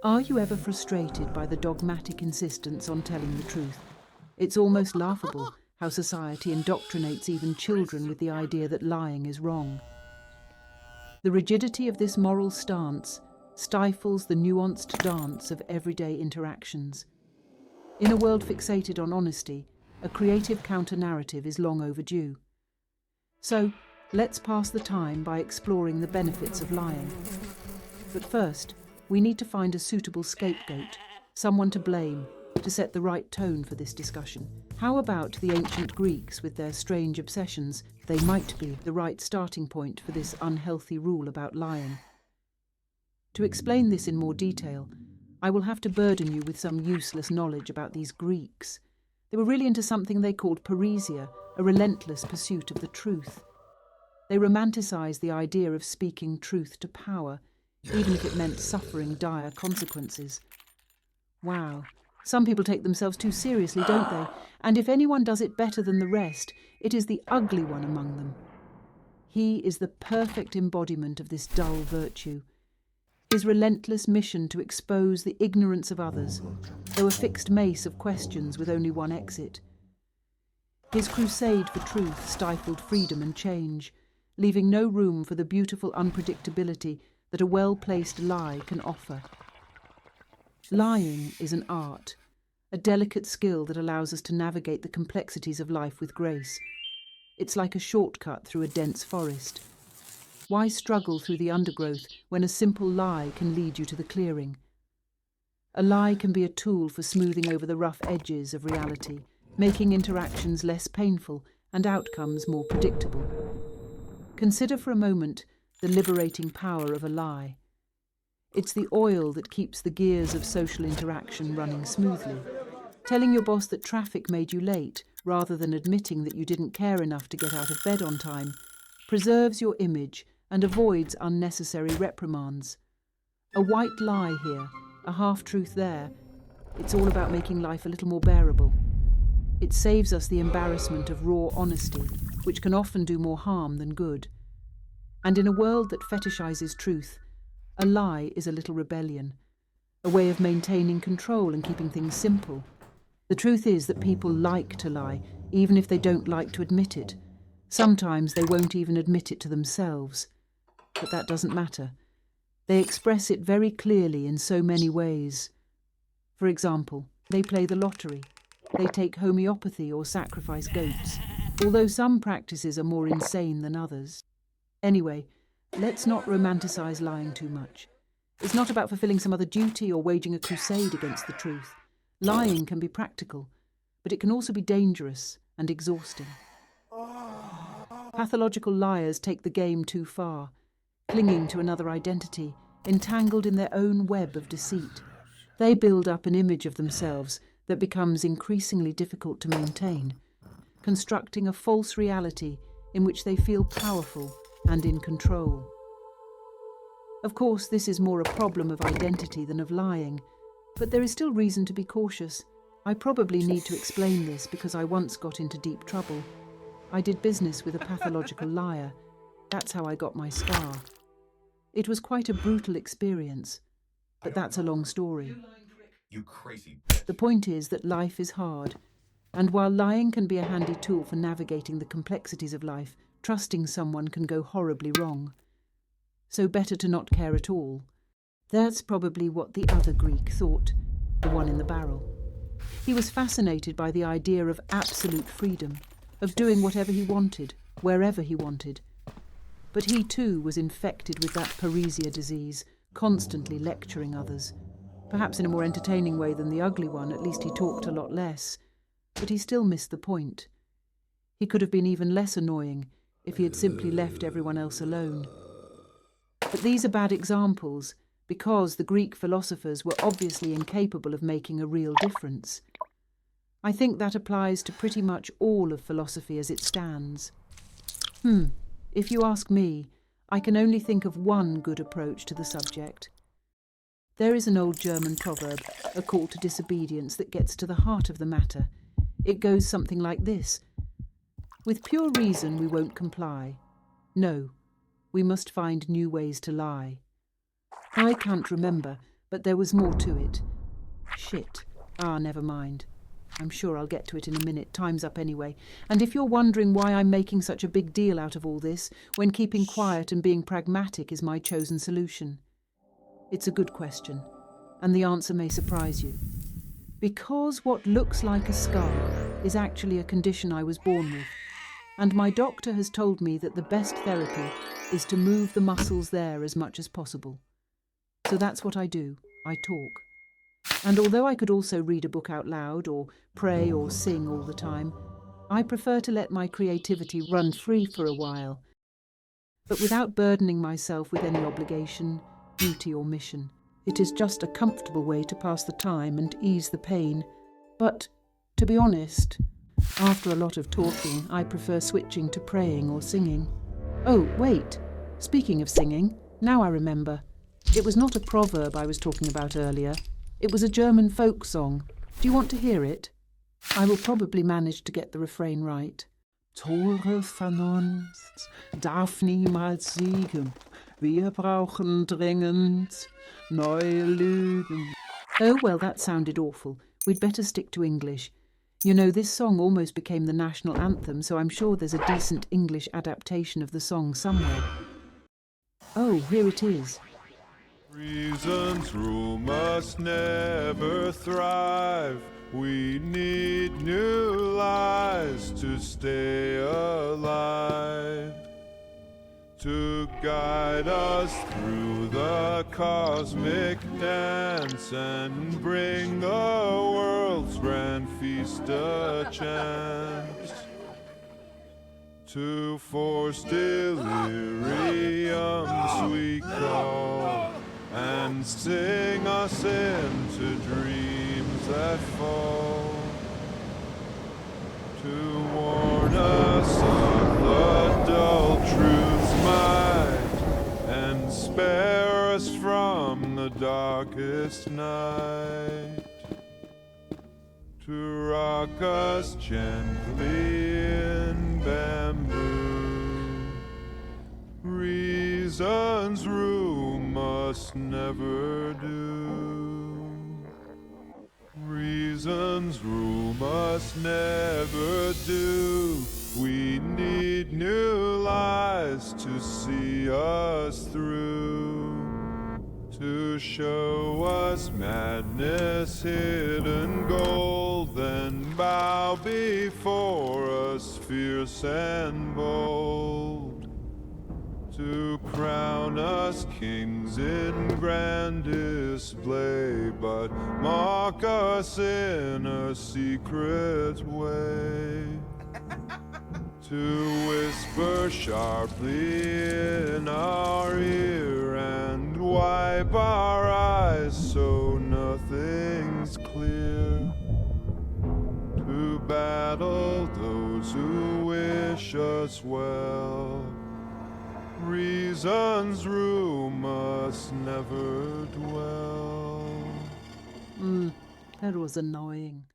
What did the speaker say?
Are you ever frustrated by the dogmatic insistence on telling the truth? It's almost laughable how society indoctrinates even children with the idea that lying is wrong. The rigidity of this moral stance stifles the nuanced dance of everyday interactions. In a world fixated on honesty, a creative counter-narrative is long overdue. So, let's pass the time by exploring the benefits of lying. But first, we need to find a suitable scapegoat, someone to blame, to set the right tone for this discussion. How about the ancient Greeks with their strange obsessions? They might be the right starting point for this unhealthy rule about lying. To explain this in more detail, I will have to burden you with some useless knowledge about these Greeks. They were really into something they called parrhesia, a relentless pursuit of the truth. They romanticized the idea of speaking truth to power, even if it meant suffering dire consequences. Wow, some people take themselves too seriously, don't they? And if anyone does it better than the rest, it is the ugly one among them. He is the perfect embodiment of this dull virtue. His relentless mission to expose the ignorance of others, though a fixed mace of questions with only one exit. His crusade for truth stifled freedom and change, leaving no room for the beautiful unpredictability that a well-placed lie can offer. Lying is an art, a delicate skill that allows us to navigate the complexities of life with grace. It's like a shortcut through a dense forest. Why struggle through the undergrowth when a simple lie can lead you to the clearing? A lie can be a tool for smoothing over the rough edges of reality, making interactions less painful and outcomes more predictable. Consider for a moment the liberating power of a lie. It's the oil that keeps the gears of social interaction running smoothly. Telling your boss that traffic made you late, rather than admitting that you didn't care enough to get out of bed on time, preserves your image and avoids unnecessary reprimands. A white lie here, a half-truth there. It's all about making life a little more bearable. It saves us the embarrassment of raw honesty, which can often do more harm than good. And in a world that fetishizes truth, a lie is a little rebellion, a way of maintaining control and keeping things simple. The truth is that people like to lie, even if they don't like to admit it. Sometimes they won't even admit it to themselves. But that doesn't matter. They express it very clearly in so many ways. For example, they play the lottery. They take homeopathy or sacrifice goats, although some practices are more insane than others. Anyway, let's not romanticize lying too much. It's not about fulfilling some other duty or waging a crusade against the truth. Lying can be practical, but it can also be dangerous and exhausting. Pathological liars take the game too far, clinging to another identity, entangled in their own web of deceit. They build up an image of themselves that becomes increasingly difficult to maintain, constructing a false reality in which they feel powerful and in control. Of course, this is more a problem of identity than of lying, but there is still reason to be cautious. I probably need to explain this because I once got into deep trouble. I did business with a pathological liar. That's how I got my scar. It was quite a brutal experience, but that's a long story. You crazy bitch. The point is that life is hard, and while lying can be a handy tool for navigating the complexities of life, trusting someone can go horribly wrong. So better to not care at all. That's probably what the other Greek thought, the one in the barrel. He was fascinated by the idea of absolute freedom, of doing whatever he wanted, wherever he wanted. But he too was infected with that parrhesia disease, constantly lecturing others. Perhaps in a more entertaining way than the ugly one, at least he talked a lot less. But he still missed the point. He could have been even less annoying if he had simply left everyone else alone. But these are bad examples, because the Greek philosophers were obviously incapable of making a real difference. I think that applies to pretty much all of philosophy as it stands. If you ask me, I can only think of one good approach to the subject. There is an old German proverb, a call to disobedience, that gets to the heart of the matter. It goes something like this: with pure reason we won't comply. No, we must find new ways to lie. I can't remember, But there was more to it. Shit. Never mind. I'm sure I'll get to it in a minute. Time's up anyway. And if you're wondering why I'm making such a big deal out of all this, when keeping quiet and being pragmatic is my chosen solution, it's a good question, and the answer may surprise you. Because what looks like a scar is actually a condition I was born with, and my doctor has told me that the best therapy is to move the muscles there as much as possible. So that's what I do. I talk. And although I could also read a book out loud or pray or sing all the time, I prefer to let my creativity run free for a while, but without burdening myself with any obligation, duty or mission. It is just a comfortable way to pass the time and ease the pain. But, to be honest, after a lot of talking, I prefer switching to praying or singing. Oh, wait. Speaking of singing, now I remember. It was not a proverb I was talking about earlier. It was a German folk song. Do you want to hear it? I will probably manage to get the refrain right. Tore Vernunft darf niemals siegen. Wir brauchen dringend neue Lügen. Oh, well, that sounded awful. We'd better stick to English. You know, this song almost became the national anthem, so I'm sure there's a decent English adaptation of the song somewhere. Oh, here it is. Reason's rule must never thrive. We need new lies to stay alive, to guide us through the cosmic dance and bring the world's grand feast a chance, to force deliriums we call and sing us into dreams that fall, to warn us of the dull truth's might and spare us from the darkest night, to rock us gently in bamboo. Reason's rule must never do. Reason's rule must never do. We need new lies to see us through, to show us madness, hidden gold, then bow before us fierce and bold, to crown us kings in grand display, but mock us in a secret way, to whisper sharply in our ear and wipe our eyes so nothing's clear, to battle those who wish us well. Reason's rule must never dwell. That was annoying.